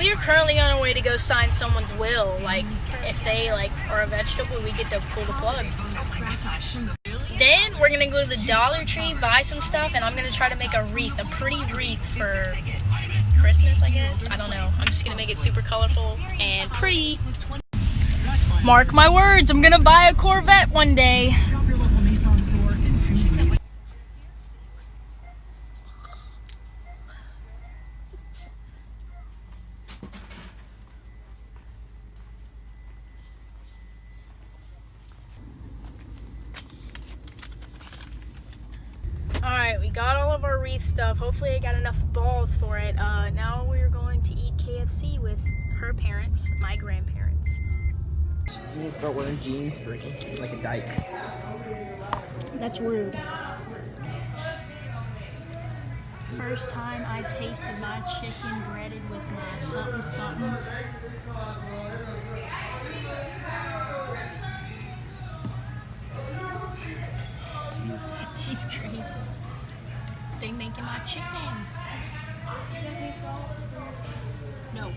We are currently on our way to go sign someone's will. Like, if they like are a vegetable, we get to pull the plug. Then we're gonna go to the Dollar Tree, buy some stuff, and I'm gonna try to make a wreath, a pretty wreath for Christmas, I guess. I don't know. I'm just gonna make it super colorful and pretty. Mark my words, I'm gonna buy a Corvette one day. Alright, we got all of our wreath stuff. Hopefully I got enough balls for it. Now we're going to eat KFC with her parents, my grandparents. You need to start wearing jeans like a dyke. That's rude. First time I tasted my chicken breaded with my something something. She's crazy. They making my chicken. No.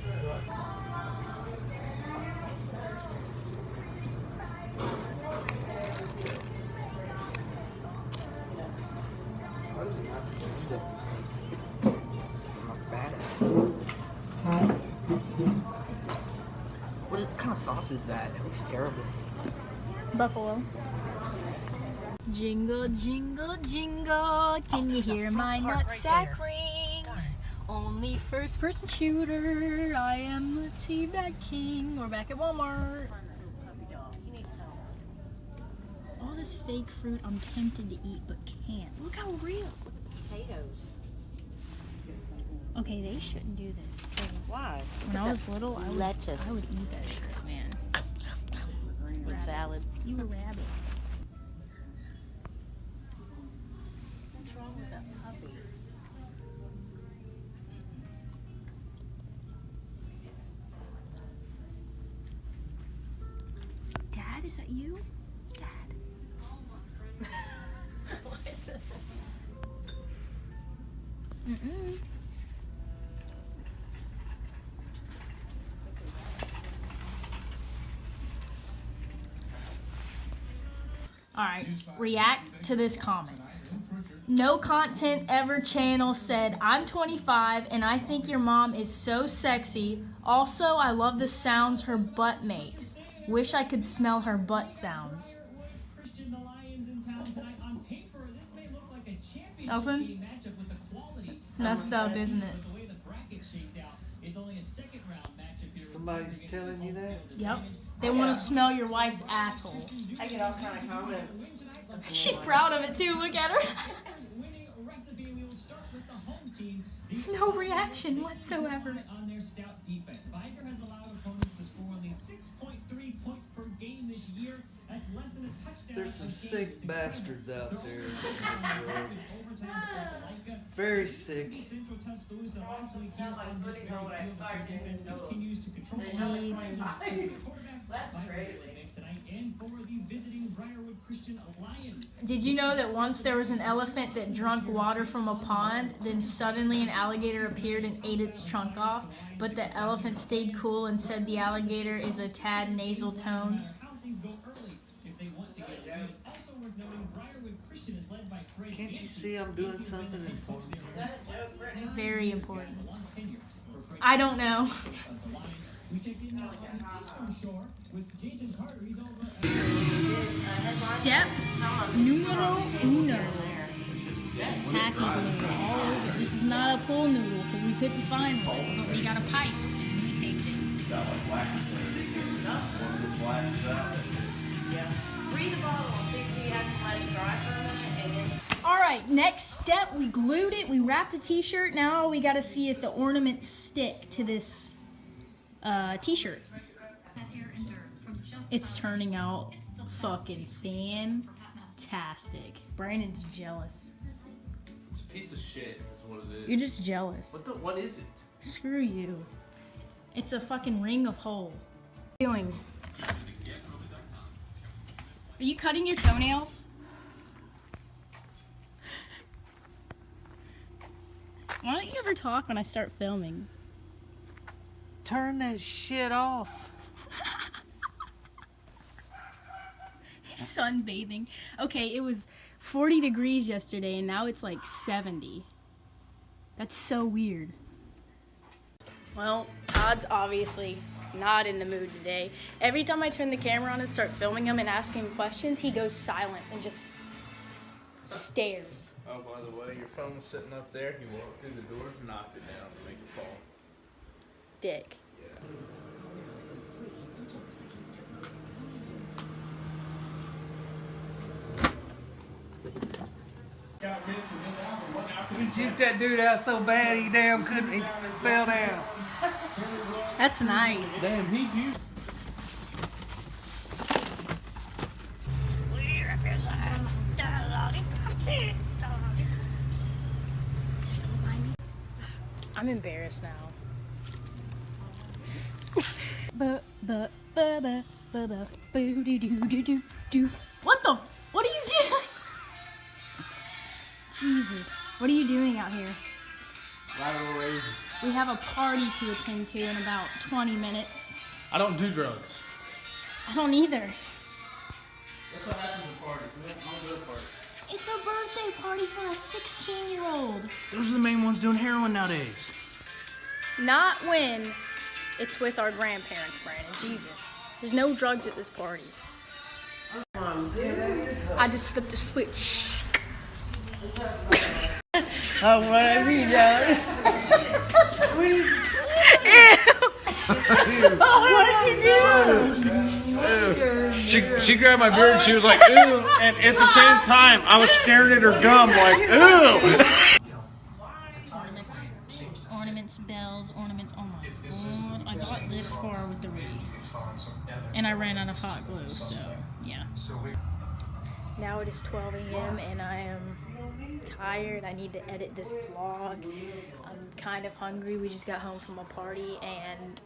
What kind of sauce is that? It looks terrible. Buffalo. Jingle, jingle, jingle, can you hear my nutsack ring? Only first person shooter, I am the teabag king. We're back at Walmart. All this fake fruit I'm tempted to eat but can't. Look how real. Potatoes. Okay, they shouldn't do this. Why? When I was little, I would eat that shit, man. With salad. You a rabbit. What's wrong with that puppy? Dad, is that you? Dad. What is it? Mm-mm. Alright, react to this comment. No content ever channel said, I'm 25 and I think your mom is so sexy. Also, I love the sounds her butt makes. Wish I could smell her butt sounds. Open? It's messed up, isn't it? Somebody's telling you that? Yep. They want to smell your wife's asshole. I get all kind of comments. She's proud of it too, look at her. No reaction whatsoever. There's some sick bastards out there in this world. Very sick. That's crazy. Did you know that once there was an elephant that drank water from a pond, then suddenly an alligator appeared and ate its trunk off, but the elephant stayed cool and said the alligator is a tad nasal tone? Can't you see I'm doing something important? Very important. I don't know. Step numero uno. Tacky glue all over. This is not a pool noodle because we couldn't find one, but we got a pipe and we taped it. Read the bottle and see if you have to let it dry for a minute and then... Alright, next step, we glued it, we wrapped a t-shirt. Now we gotta see if the ornaments stick to this t-shirt. It's turning out fucking fantastic. Brandon's jealous. It's a piece of shit, is what it is. You're just jealous. What is it? Screw you. It's a fucking ring of hole. What are you doing? Are you cutting your toenails? Why don't you ever talk when I start filming? Turn that shit off. Sunbathing. Okay, it was 40 degrees yesterday and now it's like 70. That's so weird. Well, Todd's obviously not in the mood today. Every time I turn the camera on and start filming him and asking him questions, he goes silent and just stares. Oh, by the way, your phone's sitting up there. You walked through the door, knocked it down to make it fall. Dick. You juked that dude out so bad he fell down. That's nice. Damn, he used. I'm embarrassed now. What the? What are you doing? Jesus, what are you doing out here? Lateral raises. We have a party to attend to in about 20 minutes. I don't do drugs. I don't either. That's what happens at parties. We don't go to parties. It's a birthday party for a 16-year-old. Those are the main ones doing heroin nowadays. Not when it's with our grandparents, Brandon. Jesus. There's no drugs at this party. I just slipped a switch. Oh, whatever you done. She grabbed my beard and she was like, ew. And at the same time, I was staring at her gum like, ew. Ornaments, bells, ornaments. Oh my god. I got this far with the wreath. And I ran out of hot glue, so yeah. Now it is 12 a.m. and I am tired. I need to edit this vlog. I'm kind of hungry. We just got home from a party and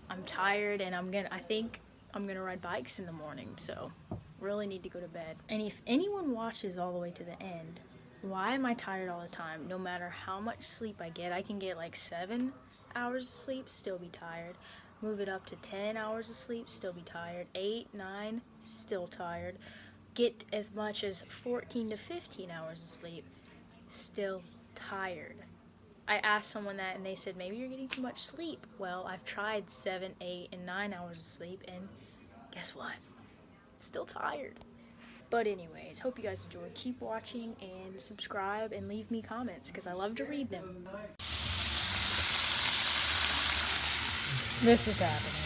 I'm tired and I think I'm gonna ride bikes in the morning, so really need to go to bed. And if anyone watches all the way to the end, why am I tired all the time? No matter how much sleep I get, I can get like 7 hours of sleep, still be tired. Move it up to 10 hours of sleep, still be tired. 8, 9, still tired. Get as much as 14 to 15 hours of sleep, still tired. I asked someone that and they said, maybe you're getting too much sleep. Well, I've tried 7, 8, and 9 hours of sleep and guess what? Still tired. But anyways, hope you guys enjoyed. Keep watching and subscribe and leave me comments because I love to read them. This is happening.